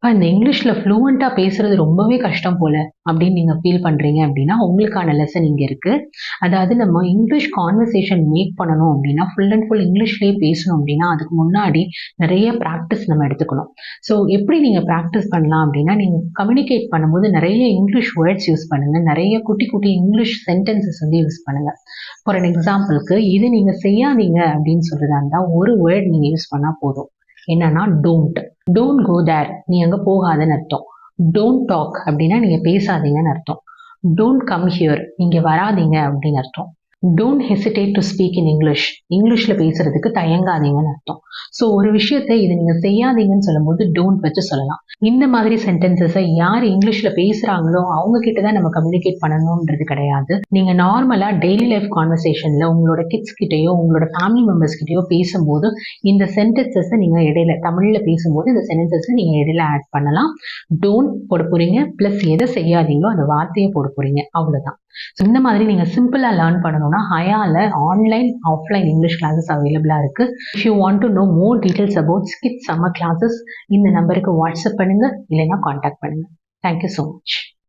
இந்த இங்கிலீஷ்ல ஃப்ளூவெண்ட்டா பேசுறது ரொம்பவே கஷ்டம் போல அப்படின்னு நீங்க ஃபீல் பண்றீங்க அப்படின்னா, உங்களுக்கான லெசன் இங்க இருக்கு. அதாவது நம்ம இங்கிலீஷ் கான்வர்சேஷன் மேக் பண்ணணும் அப்படின்னா, ஃபுல் அண்ட் ஃபுல் இங்கிலீஷ்லயே பேசணும் அப்படின்னா, அதுக்கு முன்னாடி நெறைய பிராக்டிஸ் நம்ம எடுத்துக்கணும். ஸோ எப்படி நீங்க பிராக்டிஸ் பண்ணலாம் அப்படின்னா, நீங்க கம்யூனிகேட் பண்ணும்போது நெறைய இங்கிலீஷ் வேர்ட்ஸ் யூஸ் பண்ணுங்க. நெறைய குட்டி குட்டி இங்கிலீஷ் சென்டென்சஸ் வந்து யூஸ் பண்ணுங்க. ஃபார் அன் எக்ஸாம்பிள்க்கு, இது நீங்க செய்யாதீங்க அப்படின்னு சொல்றதா இருந்தா, ஒரு வேர்ட் நீங்க யூஸ் பண்ணா போதும். என்னன்னா டோன்ட். டோன்ட் கோ தேர். நீ அங்க போகாதன்னு அர்த்தம். டோன்ட் டாக் அப்படின்னா நீங்க பேசாதீங்கன்னு அர்த்தம். Don't come here. இங்க வராதீங்க அப்படின்னு அர்த்தம். Don't hesitate to speak in English. இங்கிலீஷ்ல பேசுறதுக்கு தயங்காதீங்கன்னு அர்த்தம். ஸோ ஒரு விஷயத்தை இது நீங்க செய்யாதீங்கன்னு சொல்லும்போது டோன்ட் வச்சு சொல்லலாம். இந்த மாதிரி சென்டென்சஸை யார் இங்கிலீஷ்ல பேசுறாங்களோ அவங்க கிட்ட தான் நம்ம கம்யூனிகேட் பண்ணணும்ன்றது கிடையாது. நீங்க நார்மலா டெய்லி லைஃப் கான்வர்சேஷன்ல உங்களோட கிட்ஸ் கிட்டயோ உங்களோட ஃபேமிலி மெம்பர்ஸ் கிட்டயோ பேசும்போது இந்த சென்டென்சஸை நீங்க இடையில தமிழ்ல பேசும்போது இந்த சென்டென்சஸை நீங்க இடையில ஆட் பண்ணலாம். டோன்ட் போட போறீங்க பிளஸ் எதை செய்யாதீங்களோ அந்த வார்த்தையை போட போறீங்க, அவ்வளவுதான். இந்த மாதிரி நீங்க சிம்பிளா லேர்ன் பண்ணணும்னா ஹயால ஆன்லைன் ஆஃப்லைன் இங்கிலீஷ் கிளாஸஸ் அவைலபிளா இருக்கு. If you want to know more details about Skid summer classes இந்த நம்பருக்கு வாட்ஸ்அப் பண்ணுங்க, இல்லைன்னா கான்டாக்ட் பண்ணுங்க. Thank you so much.